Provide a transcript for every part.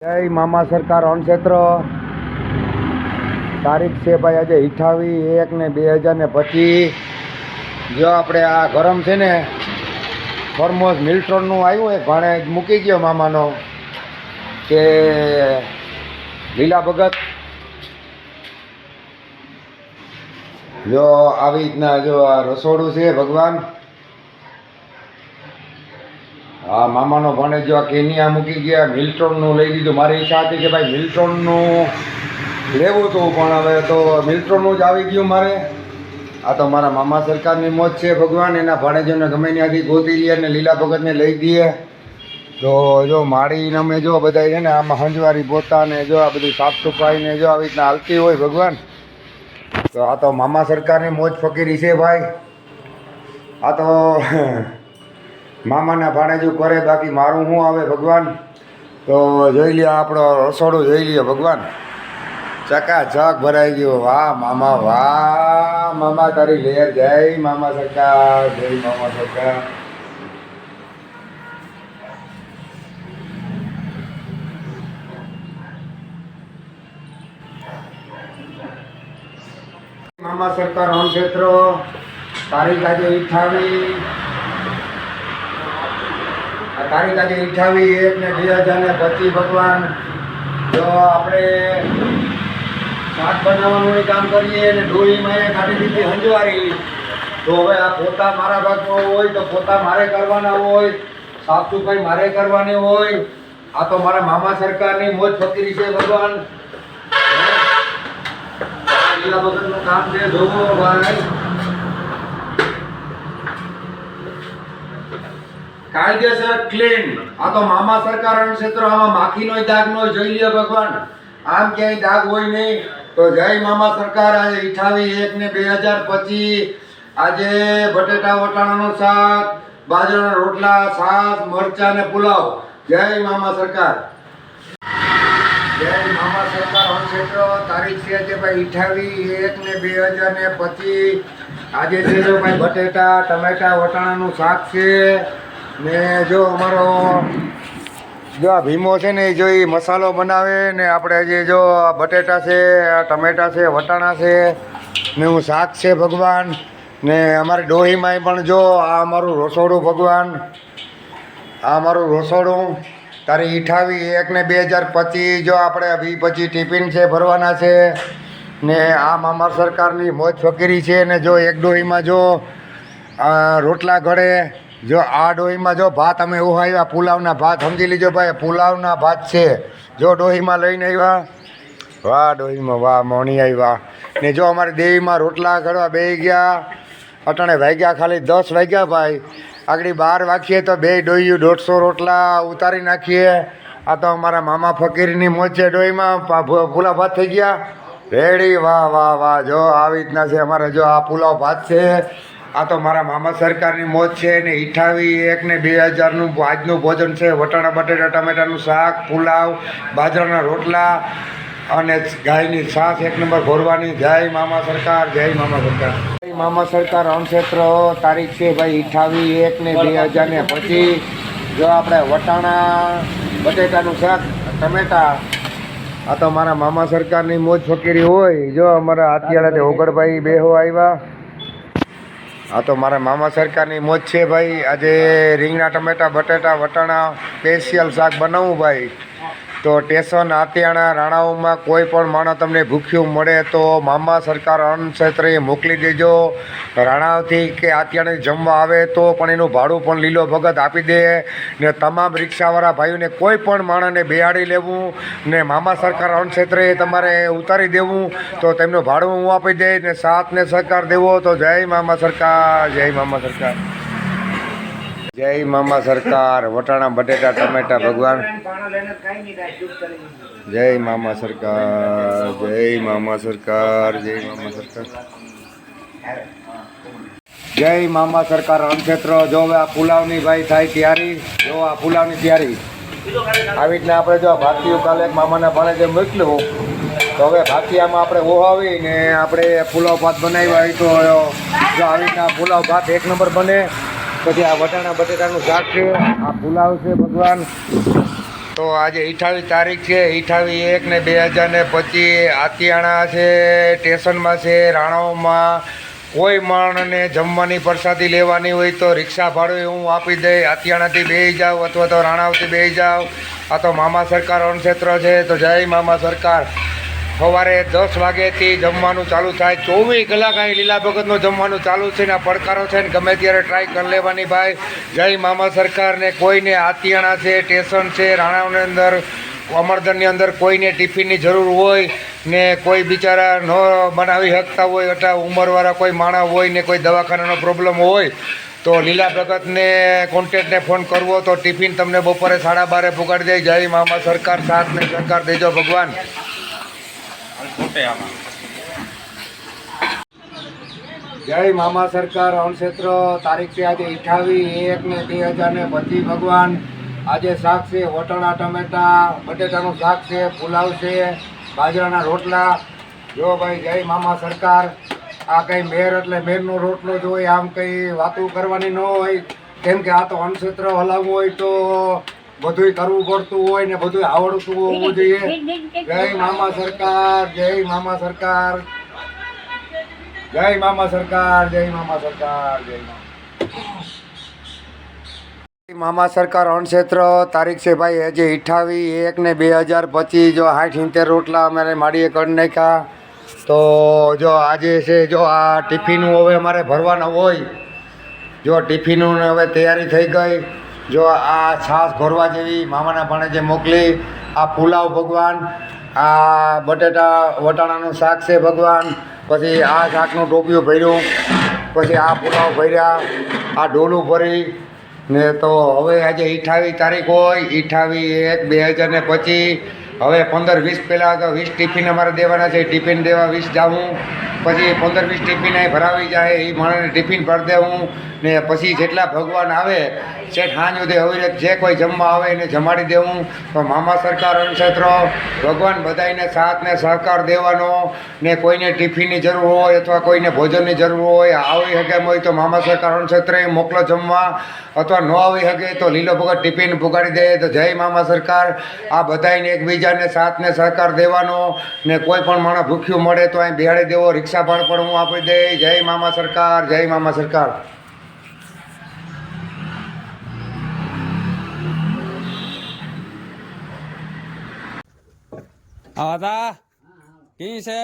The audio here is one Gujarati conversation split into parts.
જય મામા સરકાર અણક્ષેત્ર તારીખ છે ભાઈ આજે 28/1/2025. જો આપણે આ ગરમ છે ને ફોર્મોસ મિલ્ટ્રોનનું આવ્યું એક ભાણે મૂકી ગયો મામાનો કે લીલા ભગત. જો આવી રીતના જો આ રસોડું છે ભગવાન. હા મામાનો ભાણે જો આ કેનિયા મૂકી ગયા મિલ્ટ્રોનનું લઈ લીધું. મારી ઈચ્છા હતી કે ભાઈ મિલ્ટ્રોનનું લેવું હતું પણ હવે તો મિલ્ટ્રોનનું જ આવી ગયું મારે. આ તો મારા મામા સરકારની મોજ છે ભગવાન. એના ભાણેજોને ગમે ત્યાંથી ગોતી લઈએ અને લીલા ભગતને લઈ દઈએ. તો જો માળીને અમે જો બધા છે ને આમાં હંજવારી પોતા ને જો આ બધી સાફ સફાઈ ને જો આવી રીતના હાલતી હોય ભગવાન. તો આ તો મામા સરકારની મોજ ફકીરી છે ભાઈ. આ તો મામાના ભાણેજું કરે બાકી મારું શું આવે ભગવાન. તો જોઈ લ્યો આપણો રસોડું જોઈ લ્યો ભગવાન. ચકાચક ભરાઈ ગયું. વાહ મામા વાહ મામા તારી લેર. જય મામા સરકાર જય મામા સરકાર. મામા સરકાર અણક્ષેત્ર તારીખ આજે 28/1/2025 ભગવાન. જો આપણે શાક બનાવવાનું કામ કરીએ અને ડોહીમાં એ કાઢી દીધી હંજવારી. તો હવે આ પોતા મારા ભાગનો હોય તો પોતા મારે કરવાના હોય, સાફ સફાઈ મારે કરવાની હોય. આ તો મારા મામા સરકારની મોજ ફકીરી છે ભગવાન. લીલા વગરનું કામ છે જોવો ભાઈ. કાયદેસર ક્લીન. આ તો મામા સરકાર અણક્ષેત્ર. આમાં માખીનો દાગ નો જોઈ લ્યો ભગવાન. આમ ક્યાંય દાગ હોય નહીં. તો જય મામા સરકાર. આજે 28/1/2025 આજે બટેટા વટાણાનું શાક, બાજરાના રોટલા, છાશ, મરચાં ને પુલાવ. જય મામા સરકાર. જય મામા સરકાર અણક્ષેત્ર તારીખ છે આજે ભાઈ 28/1/2025. આજે છે જો ભાઈ બટેટા ટમેટા વટાણાનું શાક છે ને જો અમારો જો આ ભીમો છે ને જો એ મસાલો બનાવે ને આપણે જે જો બટેટા છે, ટમેટા છે, વટાણા છે ને હું શાક છે ભગવાન. ને અમારી ડોહીમાંય પણ જો આ અમારું રસોડું ભગવાન. આ અમારું રસોડું તારીખ 28/1/2025. જો આપણે 20-25 ટિફિન છે ભરવાના છે ને આ મામા સરકારની મોજ ફકીરી છે. ને જો એક ડોહીમાં જો રોટલા ઘડે. જો આ ડોહીમાં જો ભાત અમે ઉહાવ્યા પુલાવના ભાત. સમજી લીજો ભાઈ પુલાવના ભાત છે. જો ડોહીમાં લઈને આવ્યા. વાહ ડોહીમાં વાહ મોણી આવ્યા. ને જો અમારી દેવીમાં રોટલા ઘડવા બે ગયા. અટાણે વાગ્યા ખાલી 10 વાગ્યા ભાઈ. આગળ 12 વાગીએ તો બે ડોહીયું 150 રોટલા ઉતારી નાખીએ. આ તો અમારા મામા ફકીરની મોજ છે. ડોહીમાં પુલાવ ભાત થઈ ગયા રેડી. વાહ વાહ વાહ. જો આવી રીતના છે અમારે. જો આ પુલાવ ભાત છે. આ તો મારા મામા સરકારની મોજ છે ને 28/1/2000નું આજનું ભોજન છે. વટાણા બટેટા ટમેટાનું શાક, પુલાવ, બાજરાના રોટલા અને ગાયની છાશ 1 નંબર ઘોરવાની. જય મામા સરકાર જય મામા સરકાર. જય મામા સરકાર અણક્ષેત્ર તારીખ છે ભાઈ 28/1/2025. જો આપણે વટાણા બટેટાનું શાક ટમેટા. આ તો મારા મામા સરકારની મોજ ફકીરી હોય. જો અમારા આતિયાળાથી ઓગળભાઈ બેહો આવ્યા. આ તો મારા મામા સરકારની મોજ છે ભાઈ. આજે રીંગણા ટમેટા બટેટા વટાણા સ્પેશિયલ શાક બનાવવું ભાઈ. તો સ્ટેશન આતિયાણા રાણાઓમાં કોઈ પણ માણસ તમને ભૂખ્યું મળે તો મામા સરકાર અણક્ષેત્રે મોકલી દેજો. રાણાઓથી કે આતિયાણાથી જમવા આવે તો પણ એનું ભાડું પણ લીલો ભગત આપી દે. ને તમામ રિક્ષાવાળા ભાઈઓને કોઈ પણ માણસને બેહાડી લેવું ને મામા સરકાર અણક્ષેત્રે તમારે ઉતારી દેવું તો તેમનું ભાડું હું આપી દઈશ ને સાથને સહકાર દેવો. તો જય મામા સરકાર જય મામા સરકાર જય મામા સરકાર. વટાણા બટેટા ટમેટા ભગવાન. જય મામા સરકાર જય મામા સરકાર જય મામા સરકાર જય મામા સરકાર અણક્ષેત્ર. જો હવે આ પુલાવની ભાઈ થાય તૈયારી. જો આ પુલાવની તૈયારી આવી રીતના આપણે જો ભાતીયું કાલે એક મામાના ભાણે જે મોકલ્યું તો હવે ભાતિયામાં આપણે ઓહાવી ને આપણે પુલાવ ભાત બનાવ્યા હોય તો જો આવી રીતના પુલાવ ભાત 1 નંબર બને. પછી આ વટાણા બટેટાનું શાક છે, આ પુલાવ છે ભગવાન. તો આજે 28 તારીખ છે, 28/1/2025 આતિયાણા છે, સ્ટેશનમાં છે, રાણાઓમાં કોઈ માણસને જમવાની પ્રસાદી લેવાની હોય તો રિક્ષા ભાડું હું આપી દઈ. આતિયાણાથી બેસી જાઓ અથવા તો રાણાવથી બેસી જાઓ. આ તો મામા સરકાર અણક્ષેત્ર છે. તો જય મામા સરકાર. સવારે 10 વાગ્યાથી જમવાનું ચાલુ થાય, 24 કલાક અહીં લીલા ભગતનું જમવાનું ચાલુ છે ને આ પડકારો છે ને ગમે ત્યારે ટ્રાય કરી લેવાની ભાઈ. જય મામા સરકારને. કોઈને આતિયાણા છે, સ્ટેશન છે, રાણાઓની અંદર અમરદનની અંદર કોઈને ટિફિનની જરૂર હોય ને કોઈ બિચારા ન બનાવી શકતા હોય, અટા ઉંમરવાળા કોઈ માણસ હોય ને કોઈ દવાખાનાનો પ્રોબ્લેમ હોય તો લીલા ભગતને કોન્ટેક્ટને ફોન કરવો તો ટિફિન તમને બપોરે 12:30 પુગાડી દે. જય મામા સરકાર. સાથ ને સરકાર દેજો ભગવાન. જય મામા સરકાર અણક્ષેત્ર. તારીખ છે આજે 28/1/2025 ભગવાન. આજે શાક છે વટાણા ટમેટા બટેટાનું શાક છે, પુલાવ છે, બાજરાના રોટલા. જો ભાઈ જય મામા સરકાર. આ કંઈ મેર એટલે મેરનો રોટલો જ હોય, આમ કંઈ વાતું કરવાની ન હોય. કેમ કે આ તો અણક્ષેત્ર હલાવવું હોય તો બધુંય કરવું પડતું હોય ને બધું આવડતું હોવું જોઈએ. જય મામા સરકાર. જય મામા સરકાર. જય મામા સરકાર. જય મામા સરકાર. જય મામા સરકાર અણક્ષેત્ર. તારીખ છે ભાઈ આજે 28/1/2025. જો 60-70 રોટલા અમારે માડીએ કરી નાખ્યા. તો જો આજે છે જો આ ટિફિનું હવે અમારે ભરવાના હોય. જો ટિફિનું હવે તૈયારી થઈ ગઈ. જો આ છાશ ભરવા જેવી મામાના ભાણેજે મોકલી. આ પુલાવ ભગવાન. આ બટેટા વટાણાનું શાક છે ભગવાન. પછી આ શાકનું ટોપિયું ભર્યું. પછી આ પુલાવ ભર્યા. આ ડોલું ભરી ને તો હવે આજે 28 તારીખ હોય, 28/1/2025. હવે 15-20 પહેલાં તો 20 ટિફિન અમારે દેવાના છે. ટિફિન દેવા 20 જાઉં. પછી 15-20 ટિફિન અહીં ભરાવી જાય એ માણસને ટિફિન ભરી દેવું ને પછી જેટલા ભગવાન આવે છેક સાંજ સુધી હવે જે કોઈ જમવા આવે એને જમાડી દેવું. તો મામા સરકાર અણક્ષેત્ર ભગવાન બધાને સાથ ને સહકાર દેવાનો ને કોઈને ટિફિનની જરૂર હોય અથવા કોઈને ભોજનની જરૂર હોય આવી શકે હોય તો મામા સરકાર અણક્ષેત્રે મોકલો જમવા. અથવા ન આવી શકે તો લીલો ભગત ટિફિન પુગાડી દે. તો જય મામા સરકાર. આ બધાને એકબીજાને સાથ ને સહકાર દેવાનો ને કોઈ પણ માણસ ભૂખ્યું મળે તો અહીં બેહાડી દેવો. રિક્ષા ભાડું પણ હું આપી દઈ. જય મામા સરકાર. જય મામા સરકાર. આવા કી છે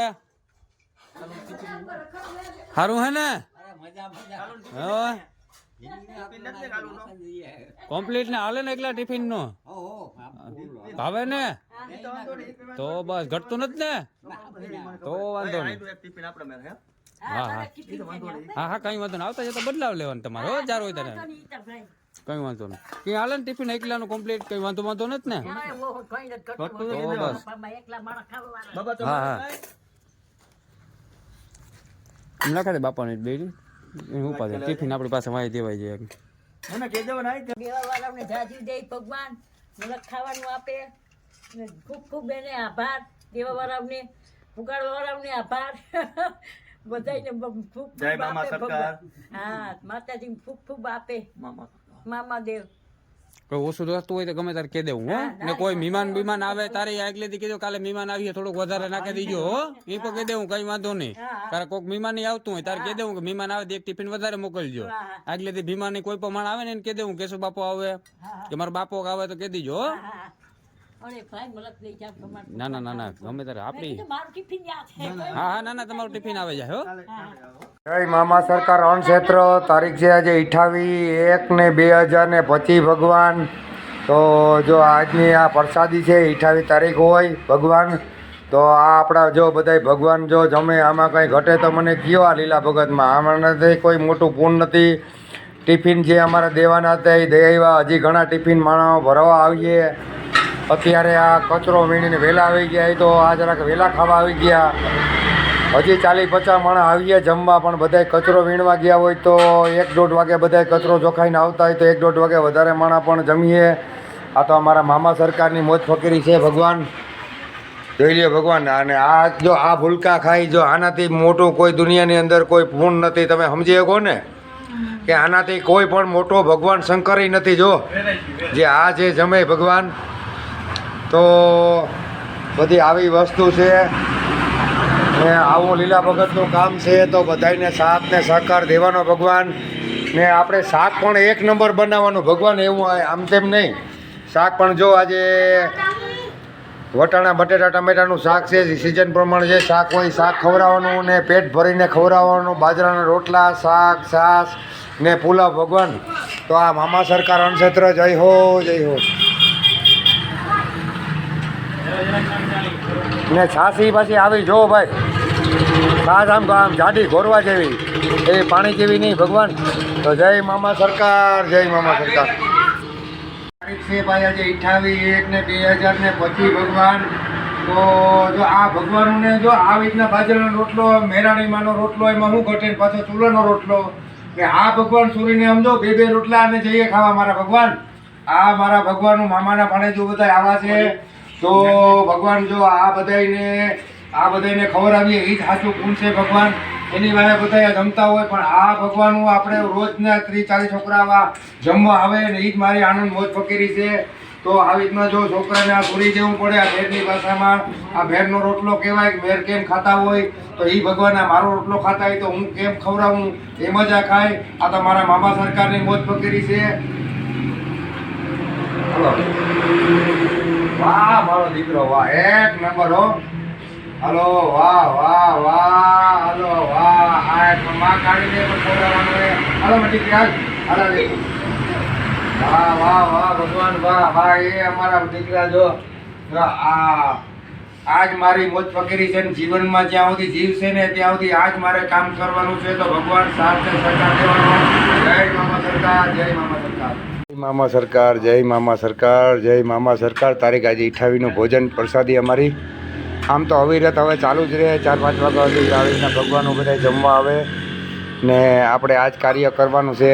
સારું હે ને કમ્પ્લીટ ને હાલે ને એકલા ટિફિન નો ભાવે ને તો બસ ઘટતું નથી ને તો વાંધો નહીં. હા હા હા હા કઈ વાંધો નહીં. આવતા જતા બદલાવ લેવાનું તમારે હો જાર હોય ત્યારે કઈ વાંધો નહીં. કઈ હાલે ને ટિફિન એકલાનું કમ્પ્લીટ કઈ વાંધો નથી ને તો બસ. હા હા લખા દે બાપાને બેડી ઉપાધિ ટિફિન આપણી પાસે વાય દેવાય જાય. ભગવાન મને ખાવાનું આપે ખૂબ ખૂબ એને આભાર. દેવા વાળાને પુગાડવા વાળાને આભાર. બધાને ખૂબ હા માતાજી ખૂબ ખૂબ આપે. મામા દેવ કોઈ ઓછું થતું હોય તો ગમે તારે કહી દેવું હો ને કોઈ મહેમાન આવે તારે આગલેથી કીધું કાલે મહેમાન આવીએ થોડુંક વધારે નાખી દીજો હો એ પણ કહી દેવું કઈ વાંધો નહીં. તારે કોઈક મહેમાન નહીં આવતું હોય તારે કહી દેવું કે મહેમાન આવે એક ટિફિન વધારે મોકલજો. આગલેથી મહેમાન કોઈ પણ માણ આવે ને એને કહી દેવું કેશુ બાપો આવે કે મારો બાપો આવે તો કહી દીજો હો. ના ના ના ના ગમે તારે આપણી હા હા ના ના તમારું ટિફિન આવે જાય હો. જય મામા સરકાર અણક્ષેત્ર. તારીખ છે આજે 28/1/2025 ભગવાન. તો જો આજની આ પ્રસાદી છે 28 તારીખ હોય ભગવાન. તો આ આપણા જો બધાય ભગવાન જો જમે આમાં કંઈ ઘટે તો મને કયો. આ લીલા ભગતમાં આમાં કોઈ મોટું પૂન નથી. ટિફિન જે અમારે દેવાના હતા એ દઈ આવ્યા. હજી ઘણા ટિફિન માણસો ભરવા આવીએ. અત્યારે આ કચરો વીણીને વહેલા આવી ગયા એ તો આ જરાક વહેલા ખાવા આવી ગયા. હજી 40-50 માણસ આવીએ જમવા પણ બધાય કચરો વીણવા ગયા હોય તો 1-1.5 વાગે બધાય કચરો ચોખાઈને આવતા હોય તો 1-1.5 વાગે વધારે માણસ પણ જમીએ. આ તો અમારા મામા સરકારની મોજ ફકીરી છે ભગવાન. જોઈ લ્યો ભગવાન. અને આ જો આ ભૂલકા ખાઈ જો આનાથી મોટું કોઈ દુનિયાની અંદર કોઈ પૂર્ણ નથી. તમે સમજી શકો ને કે આનાથી કોઈ પણ મોટો ભગવાન શંકર નથી. જો જે આ જે જમે ભગવાન તો બધી આવી વસ્તુ છે ને આવું લીલા ભગતનું કામ છે. તો બધાને સાથ ને સહકાર દેવાનો ભગવાન. ને આપણે શાક પણ એક નંબર બનાવવાનું ભગવાન, એવું આમ તેમ નહીં. શાક પણ જો આજે વટાણા બટેટા ટમેટાનું શાક છે, સિઝન પ્રમાણે જે શાક હોય શાક ખવડાવવાનું ને પેટ ભરીને ખવડાવવાનું. બાજરાના રોટલા, શાક, છાશ ને પુલાવ ભગવાન. તો આ મામા સરકાર અણક્ષેત્ર જય હો જય હો. ને છાસી પાછી આવી જો ભાઈ, છાશ આમ જાડી ઘોરવા જેવી, એ પાણી જેવી નહીં ભગવાન. તો જય મામા સરકાર, જય મામા સરકાર. તારીખ છે ભાઈ આજે 28/1/2025 ભગવાન. તો જો આ ભગવાનને જો આ રીતના બાજરાનો રોટલો, મેરાણીમાંનો રોટલો, એમાં હું ઘટે ને પાછો ચૂલાનો રોટલો ને આ ભગવાન સુરીને સમજો બે રોટલા અને જઈએ ખાવા મારા ભગવાન. આ મારા ભગવાનનું મામાના ભાણેજો બધા આવા છે. તો ભગવાન જો આ બધાને ખવડાવીએ એ જ સાચું પૂન છે ભગવાન. એની વારે બધા જમતા હોય, પણ આ ભગવાનનું આપણે રોજના 30-40 છોકરા આવા જમવા આવે ને એ જ મારી આનંદ મોજ ફકીરી છે. તો આવી રીતના જો છોકરાને આ પૂરી દેવું પડે. આ ભેરની ભાષામાં આ ભેરનો રોટલો કહેવાય કે ભેર કેમ ખાતા હોય, તો એ ભગવાન આ મારો રોટલો ખાતા હોય તો હું કેમ ખવડાવું, એમ જ આ ખાય. આ તો મારા મામા સરકારની મોજ ફકીરી છે. હલો વાહ મારો દીકરો, વાહ એક નંબર હો. હલો વાહ વાહ વાહ, હલો વાહ. આ એક માં કાઢીને પણ ખવડાવવાનું છે. હલો મટી ગયા હલો. વાહ વાહ વાહ ભગવાન, વાહ વાહ. એ અમારા દીકરા જો આજ મારી મોજ ફકીરી છે. જીવનમાં જ્યાં સુધી જીવ છે ને ત્યાં સુધી આજ મારે કામ કરવાનું છે. તો ભગવાન સાથે સરકાર દેવાનો. જય મામા સરકાર, જય મામા સરકાર. મામા સરકાર, જય મામા સરકાર, જય મામા સરકાર. તારીખ આજે 28નું ભોજન પ્રસાદી અમારી આમ તો અવિરત હવે ચાલુ જ રહે. 4-5 વાગ્યા સુધી આવી રીતના ભગવાનો બધા જમવા આવે ને આપણે આ જ કાર્ય કરવાનું છે.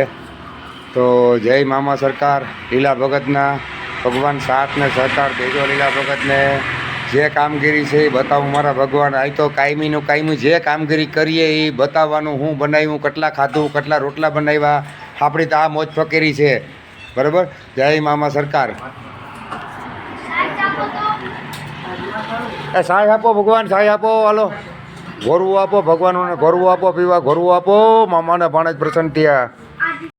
તો જય મામા સરકાર. લીલા ભગતના ભગવાન સાથ ને સહકાર દેજો. લીલા ભગતને જે કામગીરી છે એ બતાવું મારા ભગવાન. આ તો કાયમીનું કાયમી જે કામગીરી કરીએ એ બતાવવાનું. હું બનાવ્યું, કેટલા ખાધું, કેટલા રોટલા બનાવ્યા, આપણી તો આ મોજ ફકીરી છે. બરાબર. જય મામા સરકાર. એ સાય આપો ભગવાન, સાય આપો. હાલો ઘોરવું આપો ભગવાનોને, ઘોરવું આપો, પીવા ઘોરવું આપો. મામાને ભાણે જ પ્રસન્ન થયા.